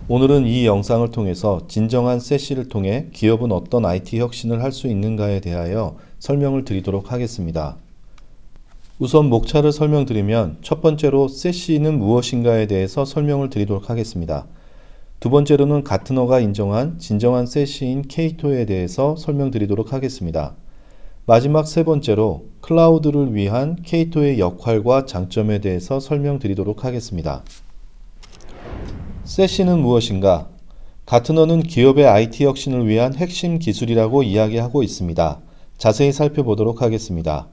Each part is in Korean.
오늘은 이 영상을 통해서 진정한 셋시를 통해 기업은 어떤 IT 혁신을 할 수 있는가에 대하여 설명을 드리도록 하겠습니다. 우선 목차를 설명드리면 첫 번째로 셋시는 무엇인가에 대해서 설명을 드리도록 하겠습니다. 두 번째로는 가트너가 인정한 진정한 셋시인 K2에 대해서 설명드리도록 하겠습니다. 마지막 세 번째로 클라우드를 위한 K2의 역할과 장점에 대해서 설명드리도록 하겠습니다. 셋시는 무엇인가? 가트너는 기업의 IT 혁신을 위한 핵심 기술이라고 이야기하고 있습니다. 자세히 살펴보도록 하겠습니다.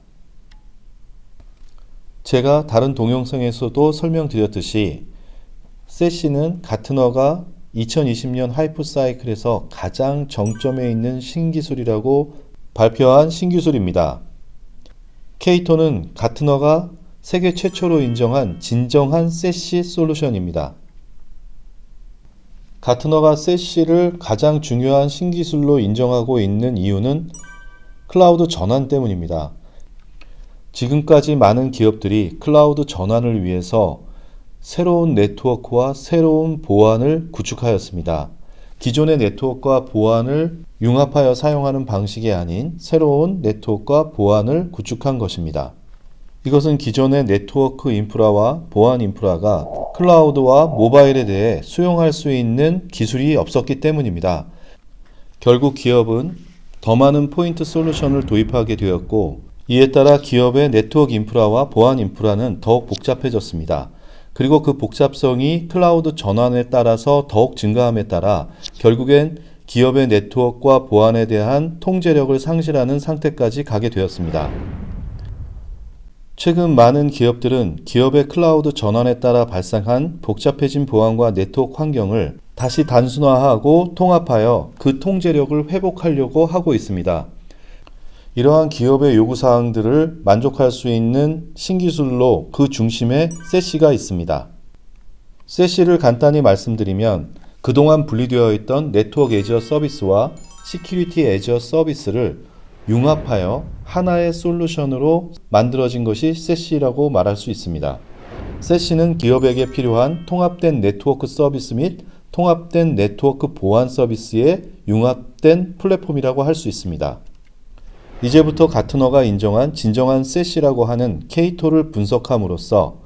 제가 다른 동영상에서도 설명드렸듯이 셋시는 가트너가 2020년 하이프 사이클에서 가장 정점에 있는 신기술이라고 발표한 신기술입니다. K2는 가트너가 세계 최초로 인정한 진정한 셋시 솔루션입니다. 가트너가 셋시를 가장 중요한 신기술로 인정하고 있는 이유는 클라우드 전환 때문입니다. 지금까지 많은 기업들이 클라우드 전환을 위해서 새로운 네트워크와 새로운 보안을 구축하였습니다. 기존의 네트워크와 보안을 융합하여 사용하는 방식이 아닌 새로운 네트워크와 보안을 구축한 것입니다. 이것은 기존의 네트워크 인프라와 보안 인프라가 클라우드와 모바일에 대해 수용할 수 있는 기술이 없었기 때문입니다. 결국 기업은 더 많은 포인트 솔루션을 도입하게 되었고, 이에 따라 기업의 네트워크 인프라와 보안 인프라는 더욱 복잡해졌습니다. 그리고 그 복잡성이 클라우드 전환에 따라서 더욱 증가함에 따라 결국엔 기업의 네트워크와 보안에 대한 통제력을 상실하는 상태까지 가게 되었습니다. 최근 많은 기업들은 기업의 클라우드 전환에 따라 발생한 복잡해진 보안과 네트워크 환경을 다시 단순화하고 통합하여 그 통제력을 회복하려고 하고 있습니다. 이러한 기업의 요구사항들을 만족할 수 있는 신기술로 그 중심에 셋시가 있습니다. 셋시를 간단히 말씀드리면 그동안 분리되어 있던 네트워크 애저 서비스와 시큐리티 애저 서비스를 융합하여 하나의 솔루션으로 만들어진 것이 셋시라고 말할 수 있습니다. 셋시는 기업에게 필요한 통합된 네트워크 서비스 및 통합된 네트워크 보안 서비스의 융합된 플랫폼이라고 할 수 있습니다. 이제부터 가트너가 인정한 진정한 셋시라고 하는 K2를 분석함으로써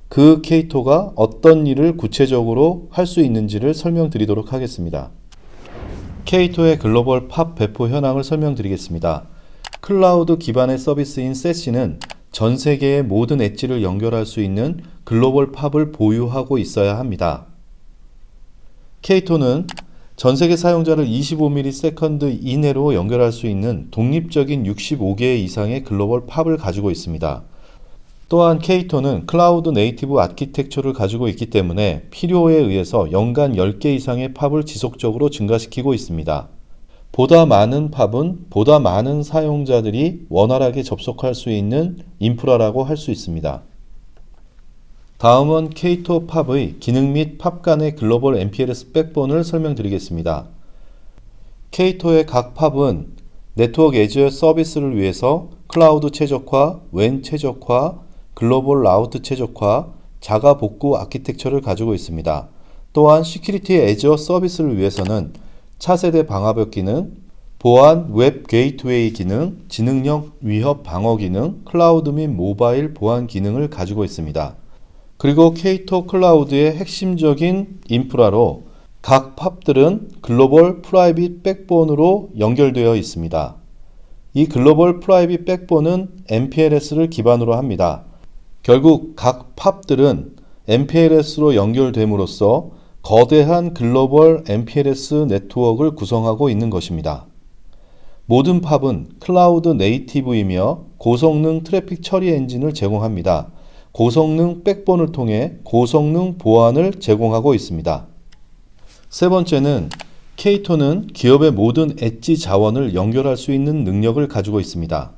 그 K2가 어떤 일을 구체적으로 할 수 있는지를 설명드리도록 하겠습니다. K2의 글로벌 팝 배포 현황을 설명드리겠습니다. 클라우드 기반의 서비스인 셋시는 전 세계의 모든 엣지를 연결할 수 있는 글로벌 팝을 보유하고 있어야 합니다. K2는 전 세계 사용자를 25ms 이내로 연결할 수 있는 독립적인 65개 이상의 글로벌 팝을 가지고 있습니다. 또한 K2는 클라우드 네이티브 아키텍처를 가지고 있기 때문에 필요에 의해서 연간 10개 이상의 팝을 지속적으로 증가시키고 있습니다. 보다 많은 팝은 보다 많은 사용자들이 원활하게 접속할 수 있는 인프라라고 할 수 있습니다. 다음은 K2 팝의 기능 및 팝 간의 글로벌 MPLS 백본을 설명드리겠습니다. K2의 각 팝은 네트워크 애저 서비스를 위해서 클라우드 최적화, 웬 최적화, 글로벌 라우트 최적화, 자가 복구 아키텍처를 가지고 있습니다. 또한 시큐리티 애저 서비스를 위해서는 차세대 방화벽 기능, 보안 웹 게이트웨이 기능, 지능형 위협 방어 기능, 클라우드 및 모바일 보안 기능을 가지고 있습니다. 그리고 K2 클라우드의 핵심적인 인프라로 각 팝들은 글로벌 프라이빗 백본으로 연결되어 있습니다. 이 글로벌 프라이빗 백본은 MPLS를 기반으로 합니다. 결국 각 팝들은 MPLS로 연결됨으로써 거대한 글로벌 MPLS 네트워크를 구성하고 있는 것입니다. 모든 팝은 클라우드 네이티브이며 고성능 트래픽 처리 엔진을 제공합니다. 고성능 백본을 통해 고성능 보안을 제공하고 있습니다. 세 번째는 K2는 기업의 모든 엣지 자원을 연결할 수 있는 능력을 가지고 있습니다.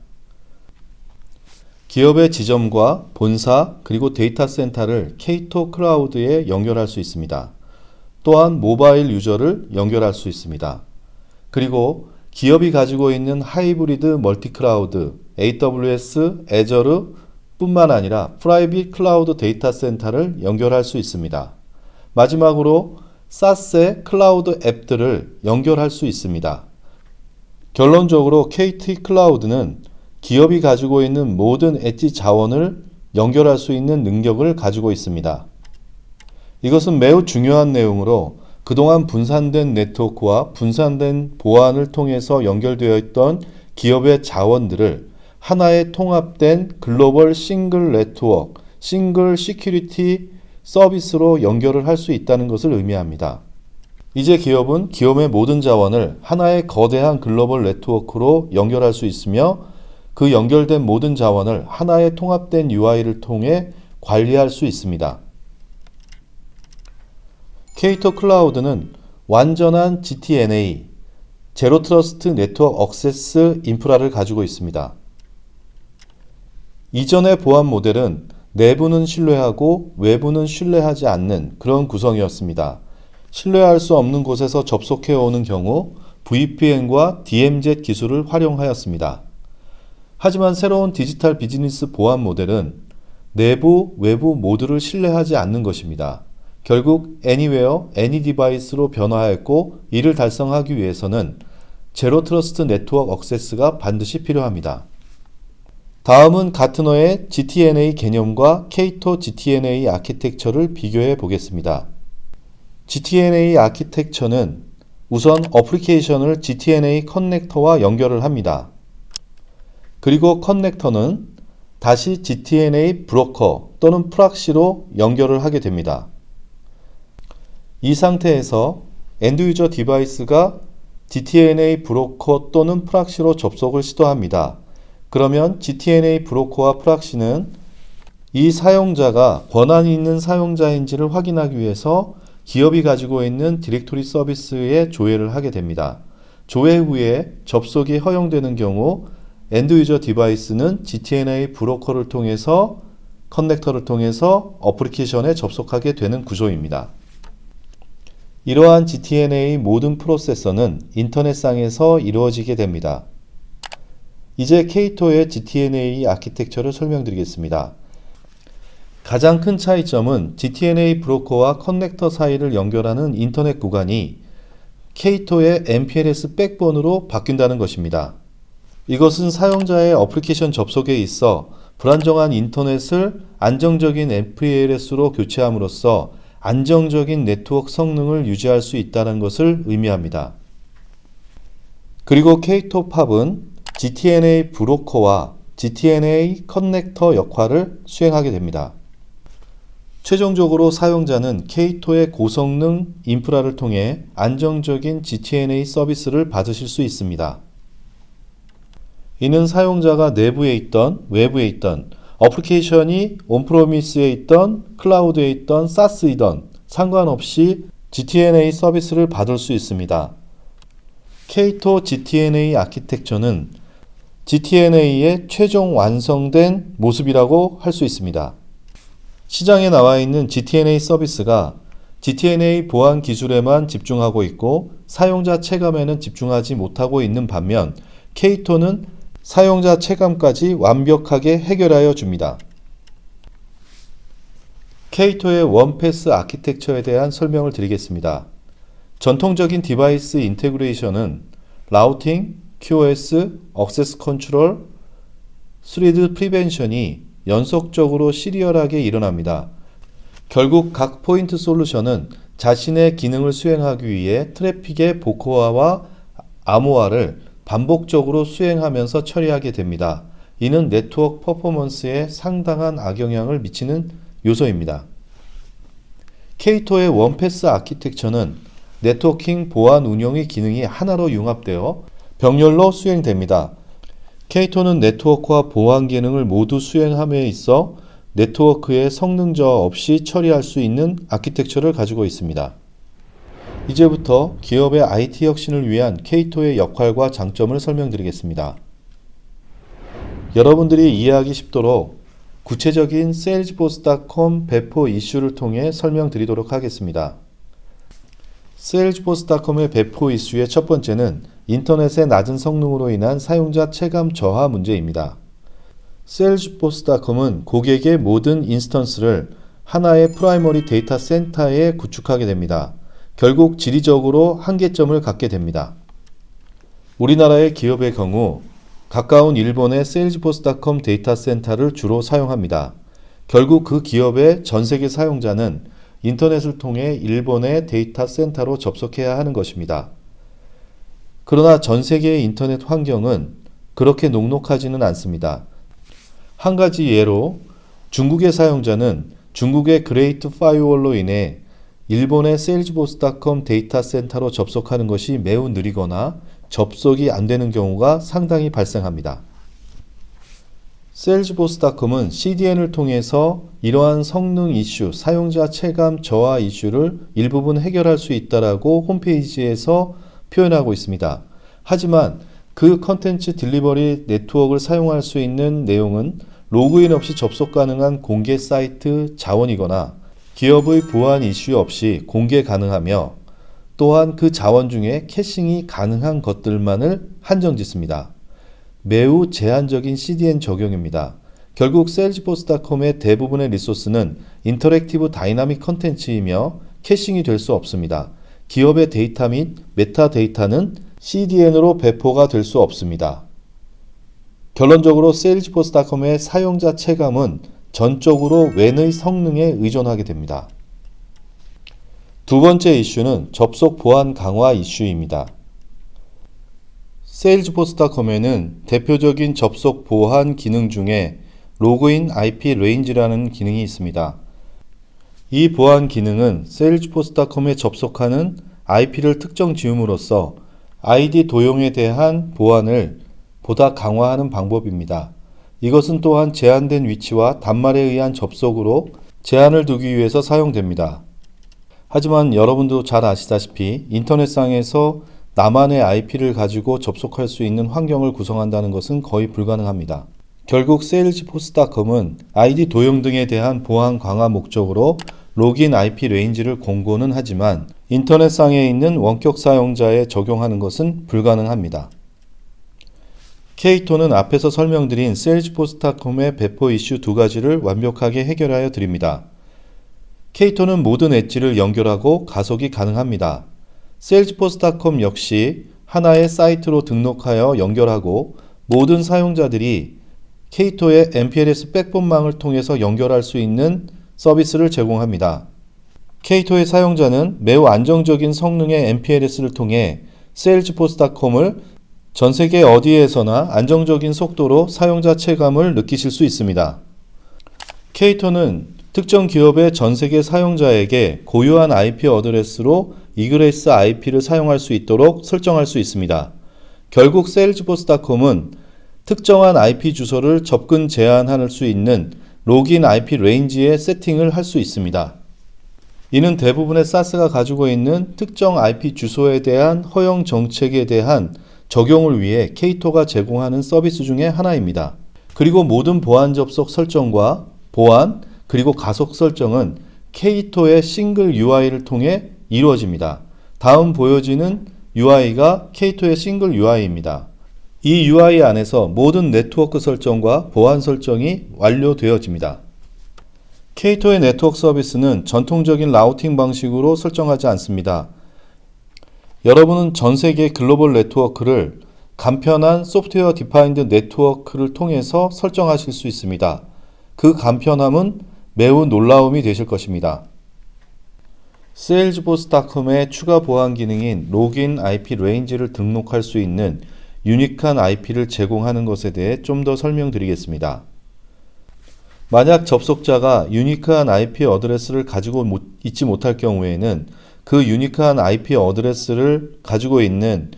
기업의 지점과 본사 그리고 데이터 센터를 K2 클라우드에 연결할 수 있습니다. 또한 모바일 유저를 연결할 수 있습니다. 그리고 기업이 가지고 있는 하이브리드 멀티 클라우드, AWS, 애저르 뿐만 아니라 프라이빗 클라우드 데이터 센터를 연결할 수 있습니다. 마지막으로 SaaS의 클라우드 앱들을 연결할 수 있습니다. 결론적으로 KT 클라우드는 기업이 가지고 있는 모든 엣지 자원을 연결할 수 있는 능력을 가지고 있습니다. 이것은 매우 중요한 내용으로 그동안 분산된 네트워크와 분산된 보안을 통해서 연결되어 있던 기업의 자원들을 하나의 통합된 글로벌 싱글 네트워크, 싱글 시큐리티 서비스로 연결을 할 수 있다는 것을 의미합니다. 이제 기업은 기업의 모든 자원을 하나의 거대한 글로벌 네트워크로 연결할 수 있으며 그 연결된 모든 자원을 하나의 통합된 UI를 통해 관리할 수 있습니다. K2 클라우드는 완전한 GTNA, 제로 트러스트 네트워크 액세스 인프라를 가지고 있습니다. 이전의 보안 모델은 내부는 신뢰하고 외부는 신뢰하지 않는 그런 구성이었습니다. 신뢰할 수 없는 곳에서 접속해 오는 경우 VPN과 DMZ 기술을 활용하였습니다. 하지만 새로운 디지털 비즈니스 보안 모델은 내부, 외부 모두를 신뢰하지 않는 것입니다. 결국 Anywhere, Any Device로 변화하였고 이를 달성하기 위해서는 제로 트러스트 네트워크 액세스가 반드시 필요합니다. 다음은 가트너의 GTNA 개념과 K2 GTNA 아키텍처를 비교해 보겠습니다. GTNA 아키텍처는 우선 어플리케이션을 GTNA 커넥터와 연결을 합니다. 그리고 커넥터는 다시 GTNA 브로커 또는 프락시로 연결을 하게 됩니다. 이 상태에서 엔드유저 디바이스가 GTNA 브로커 또는 프락시로 접속을 시도합니다. 그러면 GTNA 브로커와 프락시는 이 사용자가 권한이 있는 사용자인지를 확인하기 위해서 기업이 가지고 있는 디렉토리 서비스에 조회를 하게 됩니다. 조회 후에 접속이 허용되는 경우 엔드유저 디바이스는 GTNA 브로커를 통해서 커넥터를 통해서 어플리케이션에 접속하게 되는 구조입니다. 이러한 GTNA 모든 프로세서는 인터넷상에서 이루어지게 됩니다. 이제 K2의 GTNA 아키텍처를 설명드리겠습니다. 가장 큰 차이점은 GTNA 브로커와 커넥터 사이를 연결하는 인터넷 구간이 K2의 MPLS 백본으로 바뀐다는 것입니다. 이것은 사용자의 어플리케이션 접속에 있어 불안정한 인터넷을 안정적인 MPLS로 교체함으로써 안정적인 네트워크 성능을 유지할 수 있다는 것을 의미합니다. 그리고 K2 팝은 GTNA 브로커와 GTNA 커넥터 역할을 수행하게 됩니다. 최종적으로 사용자는 K2의 고성능 인프라를 통해 안정적인 GTNA 서비스를 받으실 수 있습니다. 이는 사용자가 내부에 있던 외부에 있던 어플리케이션이 온프로미스에 있던 클라우드에 있던 SaaS이던 상관없이 GTNA 서비스를 받을 수 있습니다. K2 GTNA 아키텍처는 GTNA의 최종 완성된 모습이라고 할 수 있습니다. 시장에 나와 있는 GTNA 서비스가 GTNA 보안 기술에만 집중하고 있고 사용자 체감에는 집중하지 못하고 있는 반면 K2는 사용자 체감까지 완벽하게 해결하여 줍니다. K2의 원패스 아키텍처에 대한 설명을 드리겠습니다. 전통적인 디바이스 인테그레이션은 라우팅, QoS, 액세스 컨트롤, 스리드 프리벤션이 연속적으로 시리얼하게 일어납니다. 결국 각 포인트 솔루션은 자신의 기능을 수행하기 위해 트래픽의 복호화와 암호화를 반복적으로 수행하면서 처리하게 됩니다. 이는 네트워크 퍼포먼스에 상당한 악영향을 미치는 요소입니다. K2의 원패스 아키텍처는 네트워킹 보안 운영의 기능이 하나로 융합되어 병렬로 수행됩니다. K2는 네트워크와 보안 기능을 모두 수행함에 있어 네트워크의 성능 저하 없이 처리할 수 있는 아키텍처를 가지고 있습니다. 이제부터 기업의 IT 혁신을 위한 K2의 역할과 장점을 설명드리겠습니다. 여러분들이 이해하기 쉽도록 구체적인 salesforce.com 배포 이슈를 통해 설명드리도록 하겠습니다. salesforce.com의 배포 이슈의 첫 번째는 인터넷의 낮은 성능으로 인한 사용자 체감 저하 문제입니다. salesforce.com은 고객의 모든 인스턴스를 하나의 프라이머리 데이터 센터에 구축하게 됩니다. 결국 지리적으로 한계점을 갖게 됩니다. 우리나라의 기업의 경우 가까운 일본의 세일즈포스닷컴 데이터 센터를 주로 사용합니다. 결국 그 기업의 전 세계 사용자는 인터넷을 통해 일본의 데이터 센터로 접속해야 하는 것입니다. 그러나 전 세계의 인터넷 환경은 그렇게 녹록하지는 않습니다. 한 가지 예로 중국의 사용자는 중국의 그레이트 파이어월로 인해 일본의 세일즈포스닷컴 데이터 센터로 접속하는 것이 매우 느리거나 접속이 안 되는 경우가 상당히 발생합니다. 세일즈포스닷컴은 CDN을 통해서 이러한 성능 이슈, 사용자 체감 저하 이슈를 일부분 해결할 수 있다라고 홈페이지에서 표현하고 있습니다. 하지만 그 컨텐츠 딜리버리 네트워크를 사용할 수 있는 내용은 로그인 없이 접속 가능한 공개 사이트 자원이거나 기업의 보안 이슈 없이 공개 가능하며 또한 그 자원 중에 캐싱이 가능한 것들만을 한정 짓습니다. 매우 제한적인 CDN 적용입니다. 결국 세일즈포스닷컴의 대부분의 리소스는 인터랙티브 다이나믹 컨텐츠이며 캐싱이 될 수 없습니다. 기업의 데이터 및 메타데이터는 CDN으로 배포가 될 수 없습니다. 결론적으로 세일즈포스닷컴의 사용자 체감은 전적으로 웬의 성능에 의존하게 됩니다. 두 번째 이슈는 접속 보안 강화 이슈입니다. 세일즈포스닷컴에는 대표적인 접속 보안 기능 중에 로그인 IP 레인지라는 기능이 있습니다. 이 보안 기능은 세일즈포스닷컴에 접속하는 IP를 특정 지음으로써 아이디 도용에 대한 보안을 보다 강화하는 방법입니다. 이것은 또한 제한된 위치와 단말에 의한 접속으로 제한을 두기 위해서 사용됩니다. 하지만 여러분도 잘 아시다시피 인터넷상에서 나만의 IP를 가지고 접속할 수 있는 환경을 구성한다는 것은 거의 불가능합니다. 결국 세일즈포스닷컴은 아이디 도용 등에 대한 보안 강화 목적으로 로그인 IP 레인지를 공고는 하지만 인터넷상에 있는 원격 사용자에 적용하는 것은 불가능합니다. K2는 앞에서 설명드린 세일즈포스닷컴의 배포 이슈 두 가지를 완벽하게 해결하여 드립니다. K2는 모든 엣지를 연결하고 가속이 가능합니다. 세일즈포스닷컴 역시 하나의 사이트로 등록하여 연결하고 모든 사용자들이 K2의 MPLS 백본망을 통해서 연결할 수 있는 서비스를 제공합니다. K2의 사용자는 매우 안정적인 성능의 MPLS를 통해 세일즈포스닷컴을 전 세계 어디에서나 안정적인 속도로 사용자 체감을 느끼실 수 있습니다. K2는 특정 기업의 전 세계 사용자에게 고유한 IP 어드레스로 이그레스 IP를 사용할 수 있도록 설정할 수 있습니다. 결국 세일즈포스닷컴은 특정한 IP 주소를 접근 제한할 수 있는 로그인 IP 레인지에 세팅을 할 수 있습니다. 이는 대부분의 SaaS가 가지고 있는 특정 IP 주소에 대한 허용 정책에 대한 적용을 위해 K2가 제공하는 서비스 중에 하나입니다. 그리고 모든 보안 접속 설정과 보안 그리고 가속 설정은 K2의 싱글 UI를 통해 이루어집니다. 다음 보여지는 UI가 K2의 싱글 UI입니다. 이 UI 안에서 모든 네트워크 설정과 보안 설정이 완료되어집니다. K2의 네트워크 서비스는 전통적인 라우팅 방식으로 설정하지 않습니다. 여러분은 전 세계 글로벌 네트워크를 간편한 소프트웨어 디파인드 네트워크를 통해서 설정하실 수 있습니다. 그 간편함은 매우 놀라움이 되실 것입니다. 세일즈포스닷컴의 추가 보안 기능인 로그인 IP 레인지를 등록할 수 있는 유니크한 IP를 제공하는 것에 대해 좀 더 설명드리겠습니다. 만약 접속자가 유니크한 IP 어드레스를 가지고 있지 못할 경우에는 그 유니크한 IP 어드레스를 가지고 있는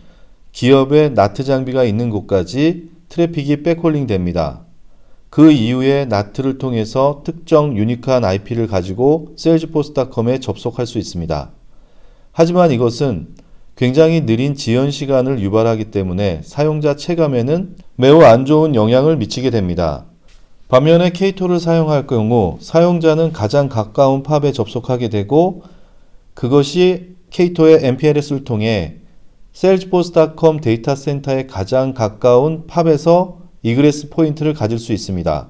기업의 NAT 장비가 있는 곳까지 트래픽이 백홀링 됩니다. 그 이후에 NAT를 통해서 특정 유니크한 IP를 가지고 세일즈포스닷컴에 접속할 수 있습니다. 하지만 이것은 굉장히 느린 지연 시간을 유발하기 때문에 사용자 체감에는 매우 안 좋은 영향을 미치게 됩니다. 반면에 K2를 사용할 경우 사용자는 가장 가까운 팝에 접속하게 되고 그것이 K2의 MPLS를 통해 세일즈포스닷컴 데이터 센터에 가장 가까운 팝에서 이그레스 포인트를 가질 수 있습니다.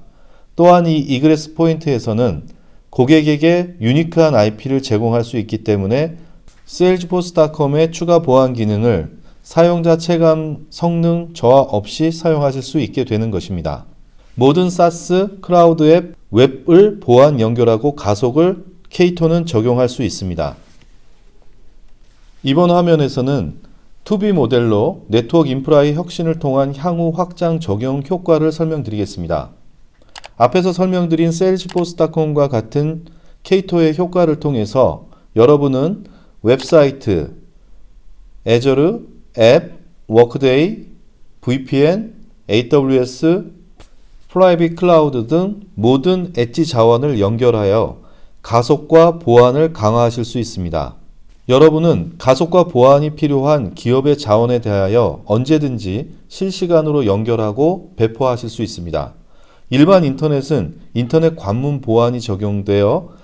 또한 이 이그레스 포인트에서는 고객에게 유니크한 IP를 제공할 수 있기 때문에 Salesforce.com의 추가 보안 기능을 사용자 체감 성능 저하 없이 사용하실 수 있게 되는 것입니다. 모든 SaaS, 클라우드 앱, 웹을 보안 연결하고 가속을 K2는 적용할 수 있습니다. 이번 화면에서는 To-B 모델로 네트워크 인프라의 혁신을 통한 향후 확장 적용 효과를 설명드리겠습니다. 앞에서 설명드린 Salesforce.com과 같은 K2의 효과를 통해서 여러분은 웹사이트, Azure, 앱, 워크데이, VPN, AWS, 프라이빗 클라우드 등 모든 엣지 자원을 연결하여 가속과 보안을 강화하실 수 있습니다. 여러분은 가속과 보안이 필요한 기업의 자원에 대하여 언제든지 실시간으로 연결하고 배포하실 수 있습니다. 일반 인터넷은 인터넷 관문 보안이 적용되어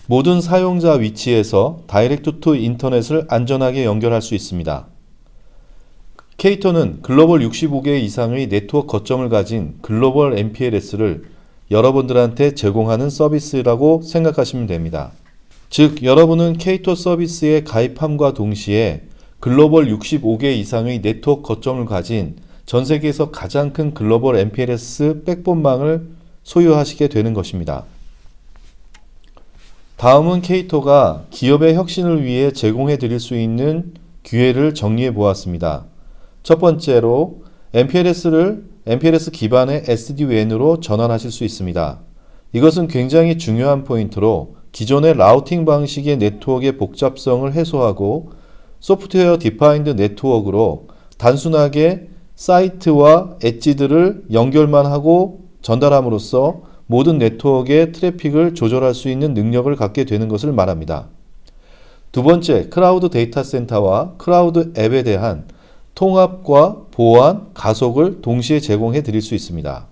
모든 사용자 위치에서 다이렉트 투 인터넷을 안전하게 연결할 수 있습니다. K2는 글로벌 65개 이상의 네트워크 거점을 가진 글로벌 MPLS를 여러분들한테 제공하는 서비스라고 생각하시면 됩니다. 즉, 여러분은 K2 서비스에 가입함과 동시에 글로벌 65개 이상의 네트워크 거점을 가진 전 세계에서 가장 큰 글로벌 MPLS 백본망을 소유하시게 되는 것입니다. 다음은 K2가 기업의 혁신을 위해 제공해 드릴 수 있는 기회를 정리해 보았습니다. 첫 번째로 MPLS 기반의 SD-WAN으로 전환하실 수 있습니다. 이것은 굉장히 중요한 포인트로 기존의 라우팅 방식의 네트워크의 복잡성을 해소하고 소프트웨어 디파인드 네트워크로 단순하게 사이트와 엣지들을 연결만 하고 전달함으로써 모든 네트워크의 트래픽을 조절할 수 있는 능력을 갖게 되는 것을 말합니다. 두 번째, 클라우드 데이터 센터와 클라우드 앱에 대한 통합과 보안, 가속을 동시에 제공해 드릴 수 있습니다.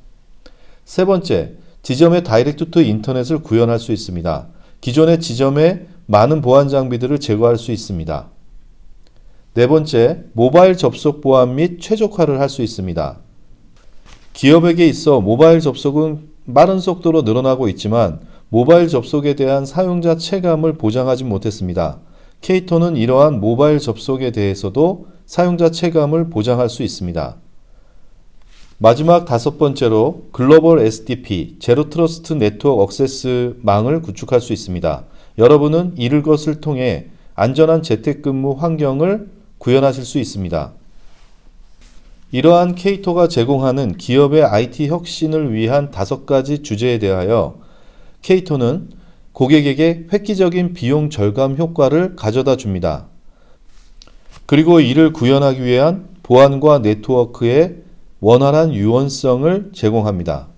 세 번째, 지점의 다이렉트 투 인터넷을 구현할 수 있습니다. 기존의 지점에 많은 보안 장비들을 제거할 수 있습니다. 네 번째, 모바일 접속 보안 및 최적화를 할 수 있습니다. 기업에게 있어 모바일 접속은 빠른 속도로 늘어나고 있지만 모바일 접속에 대한 사용자 체감을 보장하지 못했습니다. K2는 이러한 모바일 접속에 대해서도 사용자 체감을 보장할 수 있습니다. 마지막 다섯 번째로 글로벌 SDP, 제로 트러스트 네트워크 액세스망을 구축할 수 있습니다. 여러분은 이것을 통해 안전한 재택근무 환경을 구현하실 수 있습니다. 이러한 K2가 제공하는 기업의 IT 혁신을 위한 5가지 주제에 대하여 K2는 고객에게 획기적인 비용 절감 효과를 가져다 줍니다. 그리고 이를 구현하기 위한 보안과 네트워크의 원활한 유연성을 제공합니다.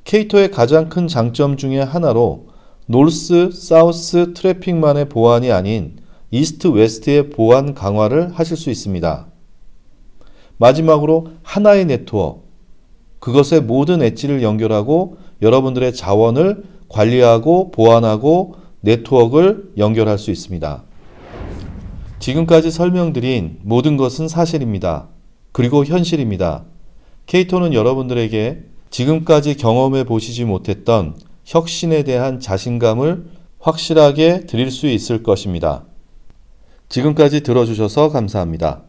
K2의 가장 큰 장점 중에 하나로 노스, 사우스 트래픽만의 보안이 아닌 이스트, 웨스트의 보안 강화를 하실 수 있습니다. 마지막으로 하나의 네트워크, 그것의 모든 엣지를 연결하고 여러분들의 자원을 관리하고 보안하고 네트워크를 연결할 수 있습니다. 지금까지 설명드린 모든 것은 사실입니다. 그리고 현실입니다. K2는 여러분들에게 지금까지 경험해 보시지 못했던 혁신에 대한 자신감을 확실하게 드릴 수 있을 것입니다. 지금까지 들어주셔서 감사합니다.